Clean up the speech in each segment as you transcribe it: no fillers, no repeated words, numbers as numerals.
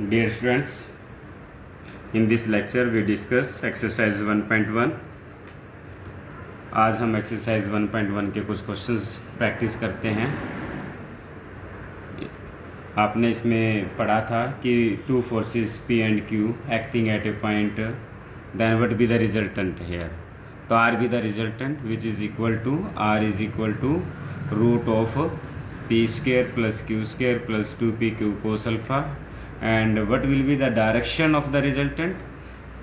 Dear students, in this lecture we discuss exercise 1.1. आज हम exercise 1.1 के कुछ क्वेश्चंस प्रैक्टिस करते हैं। आपने इसमें पढ़ा था कि two forces P and Q acting at a point, then what be the resultant here. तो R be the resultant which is equal to R is equal to root of P square plus Q square plus 2PQ cos alpha. And what will be the direction of the resultant?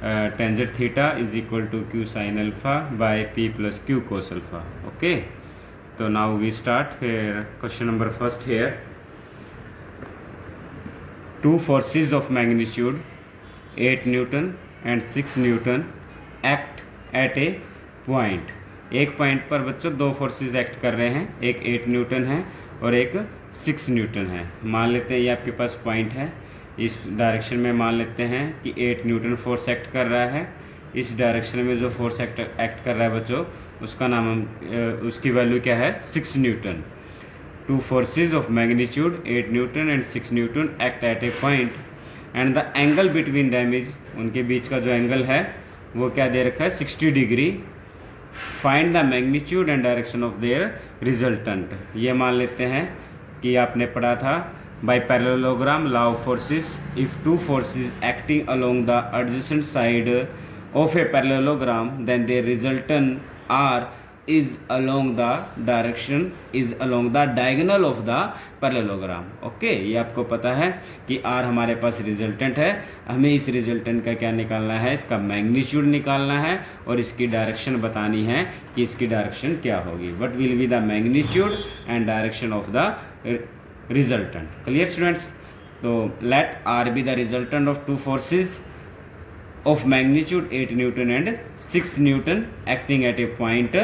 Tangent theta is equal to Q sin alpha by P plus Q cos alpha. Okay, so now we start here. Question number first here. Two forces of magnitude 8 Newton and 6 Newton act at a point. एक point पर बच्चों दो forces act कर रहे हैं, एक 8 Newton है और एक 6 न्यूटन है। मान लेते हैं ये आपके पास पॉइंट है, इस डायरेक्शन में मान लेते हैं कि 8 न्यूटन फोर्स एक्ट कर रहा है। इस डायरेक्शन में जो फोर्स एक्ट कर रहा है बच्चों, उसका नाम उसकी वैल्यू क्या है, 6 Newton. To forces of magnitude 8 newton and 6 Newton act at a point and the angle between them is, उनके बीच का जो एंगल है वो क्या दे रखा है, 60 degree. Find the magnitude and direction of their resultant. ये मान लेते हैं कि आपने पढ़ा था by parallelogram law of forces, if two forces acting along the adjacent side of a parallelogram then their resultant R is along the diagonal of the parallelogram. Okay, ये आपको पता है कि R हमारे पास रिजल्टेंट है। हमें इस रिजल्टेंट का क्या निकालना है, इसका मैग्नीट्यूड निकालना है और इसकी डायरेक्शन बतानी है कि इसकी डायरेक्शन क्या होगी। What will be the magnitude and direction of the resultant. Clear students? तो let R be the resultant of two forces of magnitude 8 newton and 6 newton acting at a point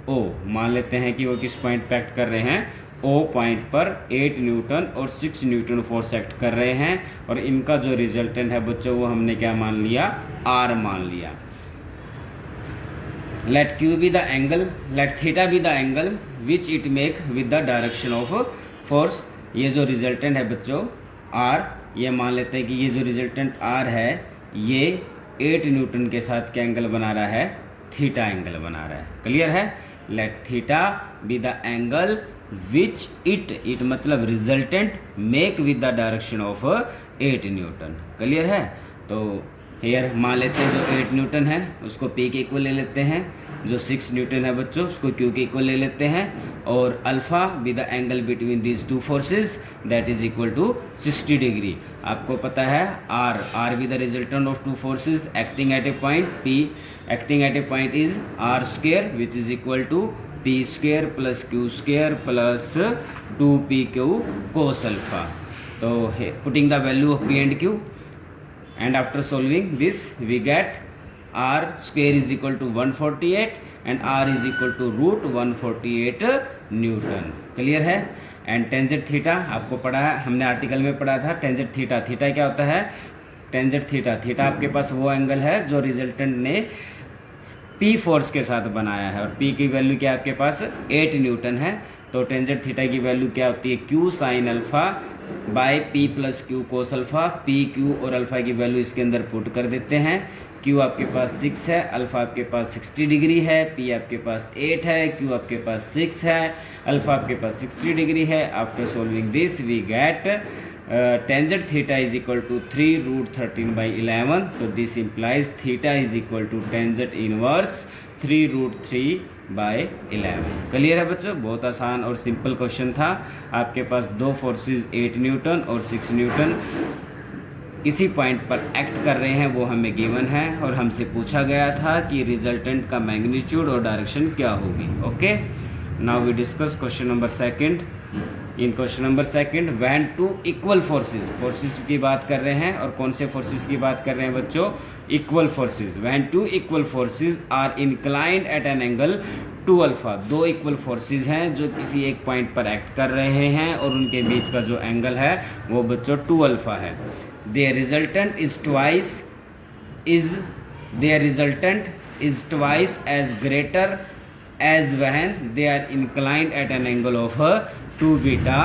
O। मान लेते हैं कि वो किस point पर act कर रहे हैं, O पॉइंट पर 8 न्यूटन और 6 न्यूटन फोर्स एक्ट कर रहे हैं और इनका जो रिजल्टेंट है बच्चों वो हमने क्या मान लिया, R मान लिया। Let Q be the angle, let theta be the angle which it make with the direction of force. ये जो रिजल्टेंट है बच्चों R, ये मान लेते हैं कि ये जो रिजल्टेंट R है ये 8 न्यूटन के साथ क्या एंगल बना रहा है, थीटा एंगल बना रहा है। क्लियर है? Let theta be the angle which it मतलब resultant make with the direction of 8 newton. Clear है? तो हेयर मान लेते हैं जो 8 न्यूटन है उसको P के इक्वल ले लेते हैं, जो 6 न्यूटन है बच्चों उसको Q के इक्वल ले लेते हैं और alpha be the angle between these two forces that is equal to 60 degree. आपको पता है R be the resultant of two forces acting at a point P acting at a point is R square which is equal to P square plus Q square plus 2PQ cos alpha. तो putting the value of P and Q and after solving this we get R square is equal to 148 and R is equal to root 148 Newton. Clear है? And tangent theta आपको पढ़ा है, हमने article में पढ़ा था। Tangent theta, theta क्या होता है, टेंजेंट थीटा, थीटा आपके पास वो एंगल है जो रिजल्टेंट ने P फोर्स के साथ बनाया है और P की वैल्यू क्या आपके पास 8 न्यूटन है। तो टेंजेंट थीटा की वैल्यू क्या होती है, Q sine alpha by P plus Q cos alpha. P Q और अल्फा की वैल्यू इसके अंदर पुट कर देते हैं। Q आपके पास 6 है, अल्फा आपके पास 60 डिग्री है, P आपके पास 8 है, Q आपके पास 6 है, अल्फा आपके पास 60 डिग्री है। After solving this we get tangent theta is equal to 3 root 13 by 11। तो this implies theta is equal to tangent inverse 3 root 3 by 11। Clear है बच्चों? बहुत आसान और सिंपल क्वेश्चन था। आपके पास दो फोर्सेस 8 न्यूटन और 6 न्यूटन किसी पॉइंट पर एक्ट कर रहे हैं, वो हमें गिवन है और हमसे पूछा गया था कि रिजल्टेंट का मैग्नीट्यूड और डायरेक्शन क्या होगी। Okay, now we discuss question number second. In question number second when two equal forces की बात कर रहे हैं और कौन से फोर्सेस की बात कर रहे हैं बच्चों, equal forces. When two equal forces are inclined at an angle 2 alpha. दो इक्वल फोर्सेस हैं जो किसी एक पॉइंट पर एक्ट कर रहे हैं और उनके बीच का जो एंगल है वो बच्चों 2 अल्फा है। Their resultant is twice as greater as when they are inclined at an angle of 2 beta,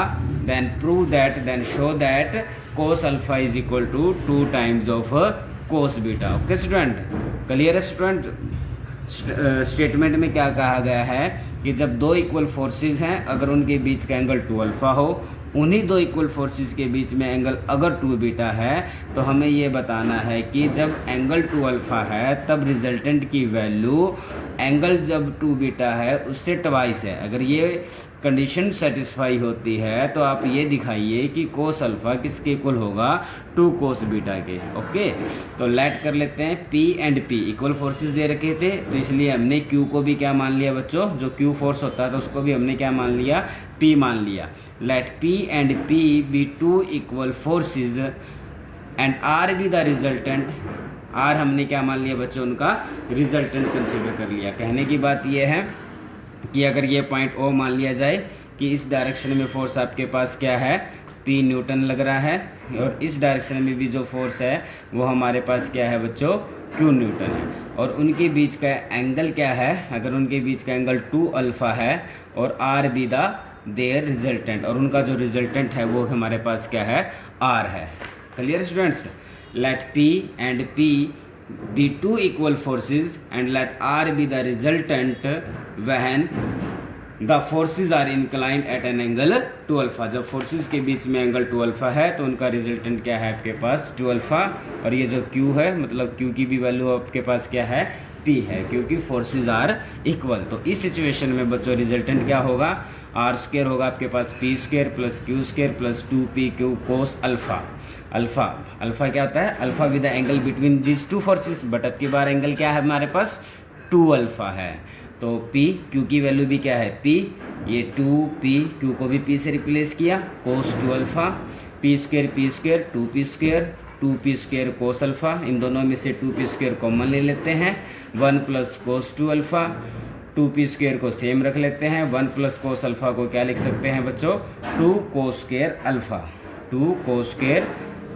then prove that, then show that cos alpha is equal to 2 times of cos beta. Okay student, clear है student? Statement में क्या कहा गया है कि जब दो equal forces हैं, अगर उनके बीच का एंगल 2 अल्फा हो, उन्हीं दो इक्वल फोर्सेस के बीच में एंगल अगर 2 बीटा है, तो हमें ये बताना है कि जब एंगल 2 अल्फा है तब रिजल्टेंट की वैल्यू एंगल जब 2 बीटा है उससे ट्वाइस है। अगर ये कंडीशन सेटिस्फाई होती है तो आप ये दिखाइए कि कोस अल्फा किसके इक्वल होगा, 2 कोस बीटा के। ओके, तो लेट कर लेते हैं P and P equal forces दे रखे थे, तो इसलिए हमने Q को भी क्या मान लिया बच्चों, जो Q फोर्स होता है तो उसको भी हमने क्या मान लिया, P मान लिया। Let P and P be 2 equal forces and R be the resultant. R हमने क्या मान लिया बच्चों, उनका रिजल्टेंट कंसीडर कर लिया। कहने की बात यह है कि अगर ये पॉइंट O मान लिया जाए कि इस डायरेक्शन में फोर्स आपके पास क्या है, P न्यूटन लग रहा है, और इस डायरेक्शन में भी जो फोर्स है वो हमारे पास क्या है बच्चों, Q न्यूटन है, और उनके बीच का एंगल क्या है, अगर उनके बीच का एंगल 2 अल्फा है और R be the their resultant, और उनका जो रिजल्टेंट है वो हमारे पास क्या है, R है। Clear students? Let P and P be 2 equal forces and let R be the resultant when the forces are inclined at an angle 2 alpha. जब फोर्सेस के बीच में एंगल 2 अल्फा है तो उनका रिजल्टेंट क्या है आपके पास, 2 अल्फा, और ये जो Q है मतलब Q की भी वैल्यू आपके पास क्या है, P है, क्योंकि फोर्सेस आर इक्वल। तो इस सिचुएशन में बच्चों रिजल्टेंट क्या होगा, आर स्क्वायर होगा आपके पास P square plus Q square plus 2PQ cos alpha. Alpha alpha क्या होता है, alpha with the angle between this 2 forces, but अब की बार एंगल क्या है हमारे पास, 2 अल्फा है। तो P Q की वैल्यू भी क्या है, P, ये 2P, Q को भी P से रिप्लेस किया, cos 2 alpha, P square 2P square 2P square cos alpha, इन दोनों में से 2P स्क्वायर कॉमन ले लेते हैं, 1 plus cos 2 alpha, 2P square को सेम रख लेते हैं, 1 प्लस कोस अल्फा को क्या लिख सकते हैं बच्चों, 2 कोस स्क्वायर अल्फा, 2 कोस स्क्वायर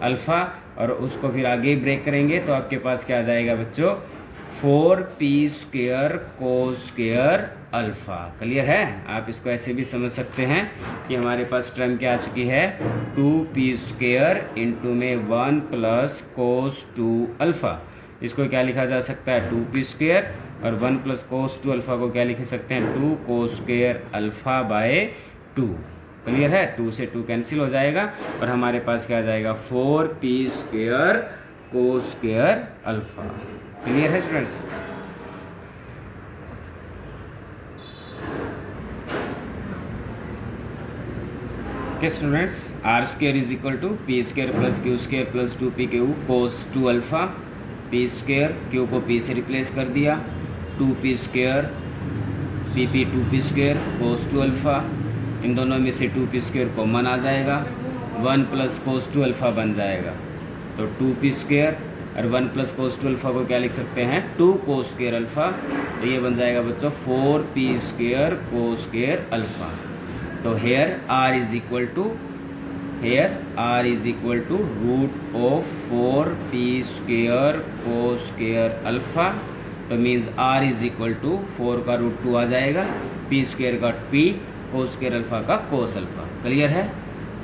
अल्फा, और उसको फिर आगे ब्रेक करेंगे तो आपके पास क्या आ जाएगा बच्चों, 4P square cos square alpha. Clear है? आप इसको ऐसे भी समझ सकते हैं कि हमारे पास टर्म क्या आ चुकी है, 2P स्क्वायर इंटू में 1 प्लस कोस 2 अल्फा। इसको क्या लिखा जा सकता है, 2P स्क्वायर, और 1 प्लस कोस 2 अल्फा को क्या लिख सकते हैं, 2 कोस स्क्वायर अल्फा बाय 2। क्लियर है? 2 से 2 कैंसिल हो जाएगा और हमारे पास क्या आ जाएगा, 4P square cos square alpha. Clear है students? Okay students, R square is equal to P square plus Q square plus 2PQ cos 2 alpha. P square, Q को P से रिप्लेस कर दिया, 2P square PP 2P square cos 2 alpha, इन दोनों में से 2P square common आ जाएगा, 1 plus cos 2 alpha बन जाएगा, तो 2P स्क्वायर और 1 प्लस कोस 2 अल्फा को क्या लिख सकते हैं, 2 कोस स्क्वायर अल्फा, तो ये बन जाएगा बच्चों 4P square cos square alpha. तो here R is equal to root of 4P square cos square alpha, तो means R is equal to 4 का रूट 2 आ जाएगा, P स्क्वायर का P, कोस स्क्वायर अल्फा का कोस अल्फा। क्लियर है?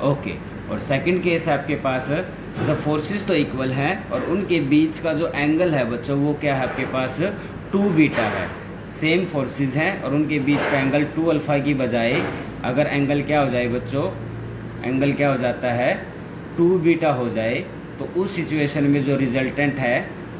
Okay. और second case है आपके पास, जब फोर्सेस तो इक्वल हैं और उनके बीच का जो एंगल है बच्चों वो क्या है आपके पास, 2 बीटा है। सेम फोर्सेस हैं और उनके बीच का एंगल 2 अल्फा की बजाय अगर एंगल क्या हो जाए बच्चों, एंगल क्या हो जाता है, 2 बीटा हो जाए, तो उस सिचुएशन में जो रिजल्टेंट है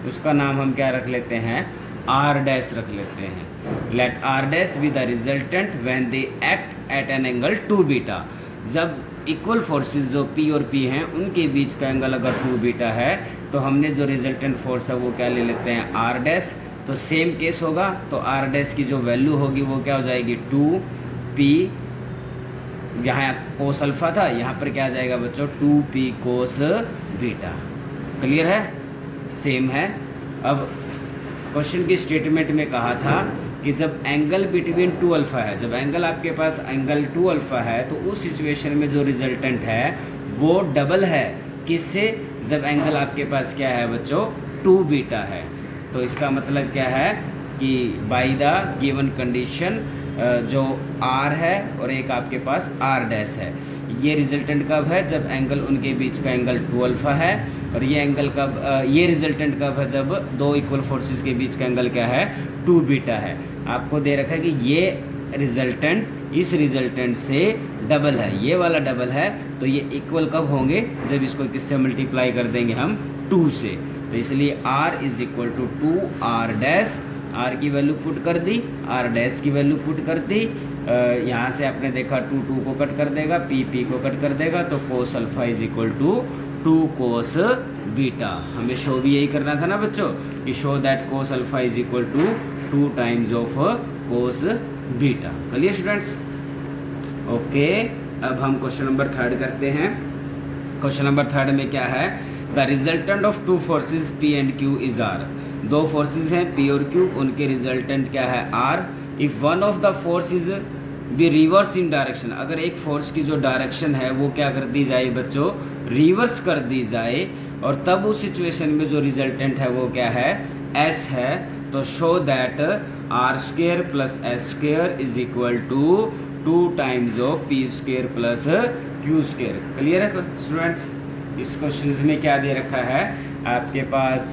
उसका नाम हम क्या रख लेते हैं, R डैश रख लेते हैं। Let R dash be the resultant when they act at an angle 2 beta. जब इक्वल फोर्सेस जो P और P हैं उनके बीच का एंगल अगर 2 बीटा है तो हमने जो रिजल्टेंट फोर्स है वो क्या ले लेते हैं, R डैश। तो सेम केस होगा, तो R डैश की जो वैल्यू होगी वो क्या हो जाएगी, 2P, जहाँ कोस अल्फा था यहाँ पर क्या आ जाएगा बच्चों, 2P कोस बीटा। क्लियर है? सेम है। अब क्वेश्चन की स्टेटमेंट में कहा था कि जब एंगल बिटवीन 2 अल्फा है, जब एंगल आपके पास एंगल 2 अल्फा है तो उस सिचुएशन में जो रिजल्टेंट है वो डबल है, किससे, जब एंगल आपके पास क्या है बच्चों, 2 बीटा है। तो इसका मतलब क्या है कि बाय द गिवन कंडीशन जो आर है और एक आपके पास आर डैश है। ये रिजल्टेंट कब है? जब एंगल उनके बीच का एंगल 2 अल्फ़ा है। और ये एंगल कब ये रिजल्टेंट कब है? जब दो इक्वल फोर्सेस के बीच का एंगल क्या है? 2 बीटा है। आपको दे रखा है कि ये रिजल्टेंट इस रिजल्टेंट से डबल है, ये वाला डबल है, तो ये इक्वल कब होंगे? जब इसको किससे मल्टीप्लाई कर देंगे हम? 2 से। तो इसलिए r is equal to 2 R dash, R की वैल्यू पुट कर दी, आर डैश की वैल्यू पुट कर दी। यहाँ से आपने देखा 2 को कट कर देगा, p को कट कर देगा, तो cos alpha is equal to 2 cos beta. हमें शो भी यही करना था ना बच्चों, कि show that cos alpha is equal to 2 times of cos beta. Clear students? Okay, अब हम क्वेश्चन नंबर 3 करते हैं। क्वेश्चन नंबर 3 में क्या है? The resultant of 2 forces P and Q is R। 2 forces हैं P और Q, उनके रिजल्टेंट क्या है? R। If one of the force is be reverse in direction, अगर एक फोर्स की जो डायरेक्शन है वो क्या कर दी जाए बच्चों? रिवर्स कर दी जाए, और तब उस सिचुएशन में जो रिजल्टेंट है वो क्या है? S है। तो show that R square plus S square is equal to 2 times of P square plus Q square. Clear है स्टूडेंट्स? इस क्वेश्चन में क्या दे रखा है? आपके पास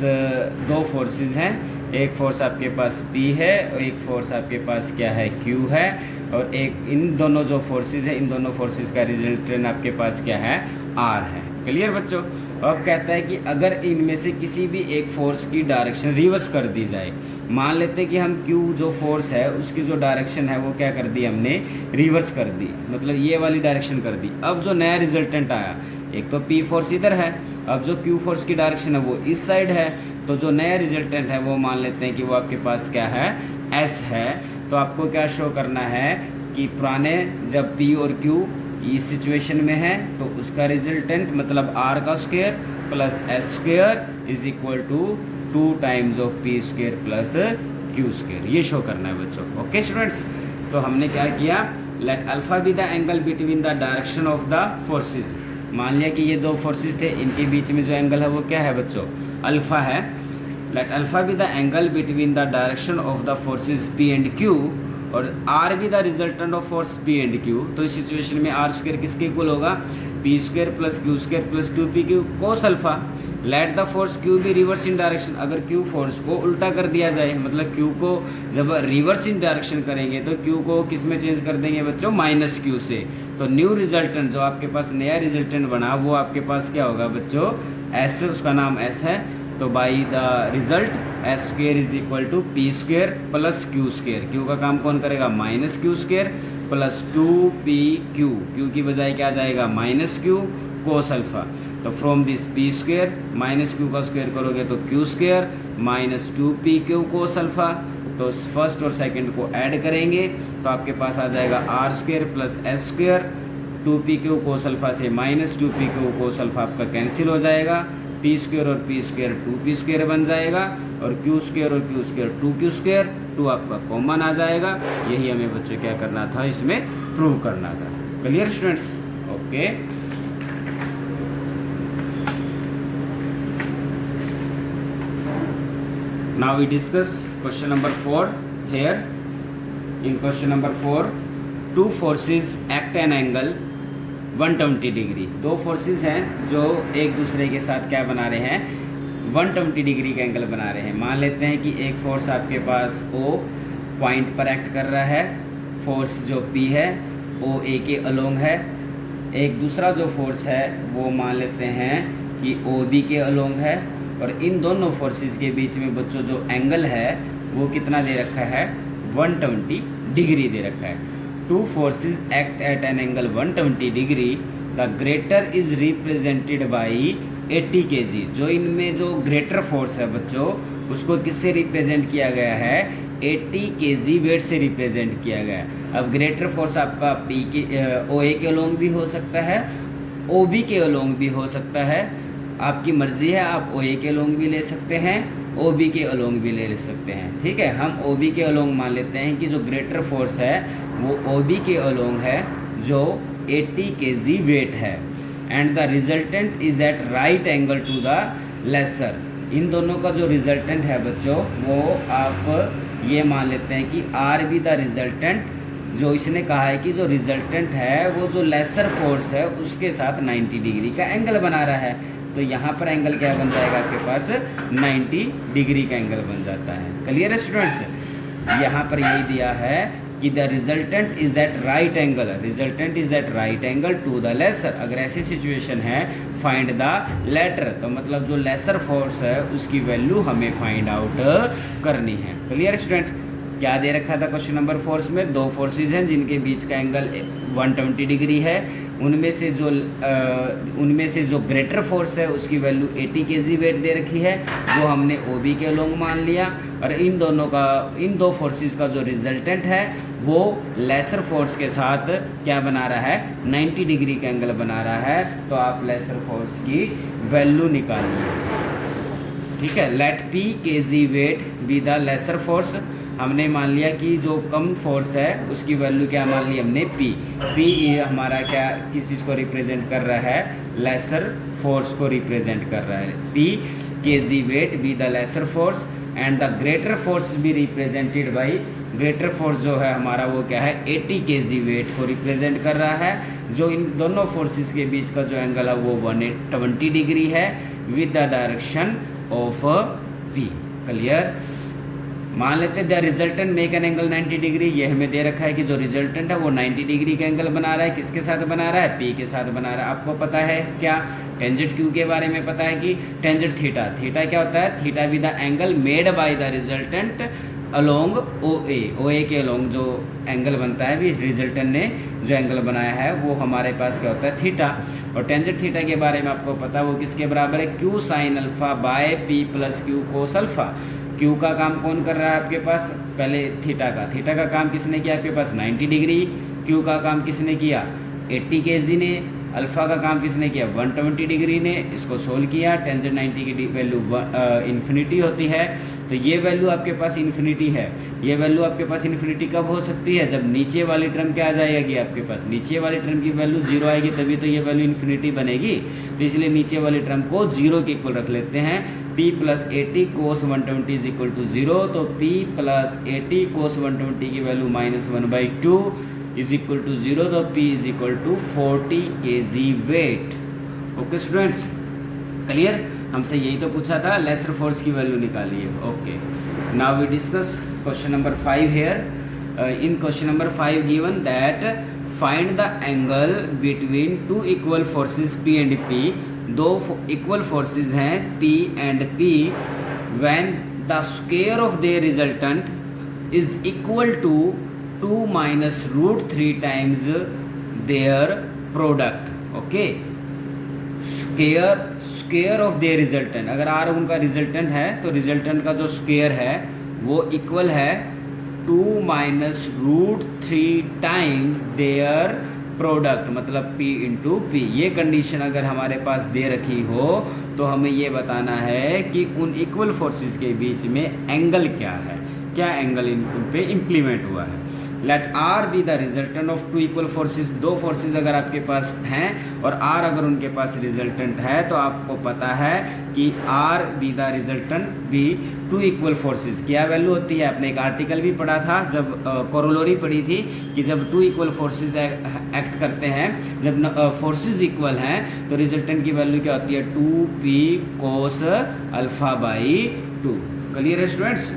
2 फोर्सेस हैं, एक फोर्स आपके पास P है और एक फोर्स आपके पास क्या है? Q है। और एक इन दोनों जो फोर्सेस है, इन दोनों फोर्सेस का रिजल्टेंट आपके पास क्या है? R है। क्लियर बच्चों? अब कहता है कि अगर इनमें से किसी भी एक फोर्स की डायरेक्शन रिवर्स कर दी जाए, मान लेते हैं कि हम Q जो फोर्स है उसकी जो डायरेक्शन है वो क्या कर दी हमने? रिवर्स कर दी, मतलब ये वाली डायरेक्शन कर दी। अब जो नया रिजल्टेंट आया, एक तो P फोर्स इधर है, अब जो Q फोर्स की डायरेक्शन है वो इस साइड है, तो जो नया रिजल्टेंट है वो मान लेते हैं कि वो आपके पास क्या है? S है। तो आपको क्या शो करना है कि पुराने जब P और Q इस सिचुएशन में है तो उसका रिजल्टेंट मतलब R का square plus S square is equal to 2 times of P square plus Q square, ये शो करना है बच्चों। ओके स्टूडेंट्स, तो हमने क्या किया? Let alpha be the angle between the direction of the forces. मान लिया कि ये 2 फोर्सेज थे, इनके बीच में जो एंगल है वो क्या है बच्चों? अल्फा है। Late alpha be the angle between the direction of the forces P and Q, और R भी the resultant of force P and Q। तो इस सिचुएशन में R स्क्वायर किसके इक्वल होगा? P square plus Q square plus 2PQ cos alpha. Let the force Q भी reverse इन direction, अगर Q force को उल्टा कर दिया जाए, मतलब Q को जब रिवर्स इन डायरेक्शन करेंगे तो Q को किस में चेंज कर देंगे बच्चों? माइनस Q से। तो न्यू रिजल्टेंट जो आपके पास नया रिजल्टेंट बना वो आपके पास क्या होगा बच्चों? S, उसका नाम S है। तो by the result S square is equal to P square plus Q square. Q का काम कौन करेगा? Minus Q square plus 2PQ, Q की बजाय क्या आ जाएगा? Minus Q cos alpha. तो from this P square minus Q का स्क्वेयर करोगे तो Q square minus 2PQ cos alpha. तो फर्स्ट और सेकंड को ऐड करेंगे तो आपके पास आ जाएगा R square plus S square. 2PQ cos alpha से माइनस 2PQ कोस अल्फा आपका कैंसिल हो जाएगा, पी स्क्वेयर और पी स्क्वेयर 2P स्क्वेयर बन जाएगा, और क्यू स्क्वेयर और क्यू स्क्वेयर 2Q स्क्वेयर, 2 आपका कॉमन आ जाएगा। यही हमें बच्चों क्या करना था? इसमें प्रूव करना था। Clear students? Okay, now we discuss question number 4 here. In question number 4 2 forces act an angle 120 degree. 2 forces हैं जो एक दूसरे के साथ क्या बना रहे हैं? 120 डिग्री का एंगल बना रहे हैं। मान लेते हैं कि एक फोर्स आपके पास O पॉइंट पर एक्ट कर रहा है, फोर्स जो P है OA के अलोंग है। एक दूसरा जो फोर्स है वो मान लेते हैं कि OB के अलोंग है, और इन दोनों फोर्सेस के बीच में बच्चों जो एंगल है वो कितना दे रखा है? 120 डिग्री दे रखा है। 2 forces act at an angle 120 degree. The greater is represented by 80 kg। जो इनमें जो ग्रेटर फोर्स है बच्चों उसको किससे रिप्रेजेंट किया गया है? 80 kg वेट से रिप्रेजेंट किया गया है। अब ग्रेटर फोर्स आपका P के OA के अलोंग भी हो सकता है, OB के अलोंग भी हो सकता है, आपकी मर्जी है। आप OA के अलोंग भी ले सकते हैं, OB के अलोंग भी ले सकते हैं। ठीक है, हम OB के अलोंग मान लेते हैं कि जो ग्रेटर फोर्स है वो OB के अलोंग है जो 80 kg वेट है, and the resultant is at right angle to the lesser. इन दोनों का जो रिजल्टेंट है बच्चों वो आप ये मान लेते हैं कि R भी द रिजल्टेंट जो इसने कहा है कि जो रिजल्टेंट है वो जो लेसर फोर्स है उसके साथ 90 डिग्री का एंगल बना रहा है। तो यहाँ पर एंगल क्या बन जाएगा आपके पास, 90 डिग्री का एंगल बन जाता है। क्लियर है स्टूडेंट्स? यहाँ पर यही दिया है कि the resultant is at right angle, resultant is at right angle to the lesser. अगर ऐसी सिचुएशन है फाइंड द लेटर, तो मतलब जो लेसर फोर्स है उसकी वैल्यू हमें फाइंड आउट करनी है। Clear student? क्या दे रखा था क्वेश्चन नंबर 4 में, दो फोर्सेज हैं जिनके बीच का एंगल 120 डिग्री है। उनमें से जो ग्रेटर फोर्स है उसकी वैल्यू 80 kg वेट दे रखी है, जो हमने OB के अलोंग मान लिया। और इन दो फोर्सेस का जो रिजल्टेंट है वो लेसर फोर्स के साथ क्या बना रहा है, 90 डिग्री का एंगल बना रहा है। तो आप लेसर फोर्स की वैल्यू निकालिए। ठीक है, let P kg weight be the lesser force. हमने मान लिया कि जो कम फोर्स है उसकी वैल्यू क्या मान ली हमने, P हमारा क्या किस चीज़ को रिप्रेजेंट कर रहा है, लेसर फोर्स को रिप्रेजेंट कर रहा है। P kg weight be the lesser force and the greater force भी रिप्रेजेंटेड बाई, ग्रेटर फोर्स जो है हमारा वो क्या है, 80 kg वेट को रिप्रेजेंट कर रहा है। जो इन दोनों फोर्सेस के बीच का जो एंगल है वो 120 डिग्री है with the direction of P। Clear? मान लेते हैं the resultant make an angle 90 degree. ये हमें दे रखा है कि जो रिजल्टेंट है वो 90 डिग्री का एंगल बना रहा है। किसके साथ बना रहा है, P के साथ बना रहा है। आपको पता है क्या, टेंजेंट Q के बारे में पता है कि टेंजेंट थीटा, थीटा क्या होता है, theta with the angle made by the resultant along OA के अलोंग जो एंगल बनता है, भी रिजल्टेंट ने जो एंगल बनाया है वो हमारे पास क्या होता है, थीटा। और टेंजेंट थीटा के बारे में आपको पता है वो किसके बराबर है, Q sine alpha by P plus Q cos alpha. Q का काम कौन कर रहा है आपके पास, पहले थीटा का काम किसने किया आपके पास, 90 डिग्री। Q का काम किसने किया, 80 kg ने। अल्फा का काम किसने किया, 120 डिग्री ने। इसको सोल्व किया, टेंजेंट 90 की वैल्यू इन्फिनिटी होती है। तो ये वैल्यू आपके पास इन्फिनिटी है। ये वैल्यू आपके पास इन्फिनिटी कब हो सकती है, जब नीचे वाली टर्म क्या आ जाएगी आपके पास, नीचे वाली टर्म की वैल्यू 0 आएगी, तभी तो ये वैल्यू इन्फिनिटी बनेगी। तो इसलिए नीचे वाली टर्म को 0 के इक्वल रख लेते हैं। P plus 80 cos 120 is equal to 0। तो P प्लस 80 कोस 120 की वैल्यू -1/2 इज इक्वल टू 0। तो P is equal to 40 kg weight. Okay students, clear? हमसे यही तो पूछा था, लेसर फोर्स की वैल्यू निकालिए। Okay, now we discuss question number 5 here. In question number 5 given that find the angle between two equal forces P and P। दो equal forces हैं P and P when the square of their resultant is equal to 2 minus √3 times their product. Okay, square of their resultant, अगर R उनका resultant है तो resultant का जो square है वो इक्वल है 2 माइनस √3 टाइम्स देयर प्रोडक्ट, मतलब P इंटू P। ये कंडीशन अगर हमारे पास दे रखी हो तो हमें ये बताना है कि उन इक्वल फोर्सेस के बीच में एंगल क्या है, क्या एंगल इन पे इम्प्लीमेंट हुआ है। Let R be the resultant of two equal forces. दो फोर्सेस अगर आपके पास हैं और R अगर उनके पास रिजल्टेंट है तो आपको पता है कि R be the resultant be two equal forces क्या वैल्यू होती है। आपने एक आर्टिकल भी पढ़ा था जब कोरोलरी पढ़ी थी कि जब टू इक्वल फोर्सेस एक्ट करते हैं, जब फोर्सेस इक्वल हैं तो रिजल्टेंट की वैल्यू क्या होती है, 2P cos alpha by 2। Clear है स्टूडेंट्स?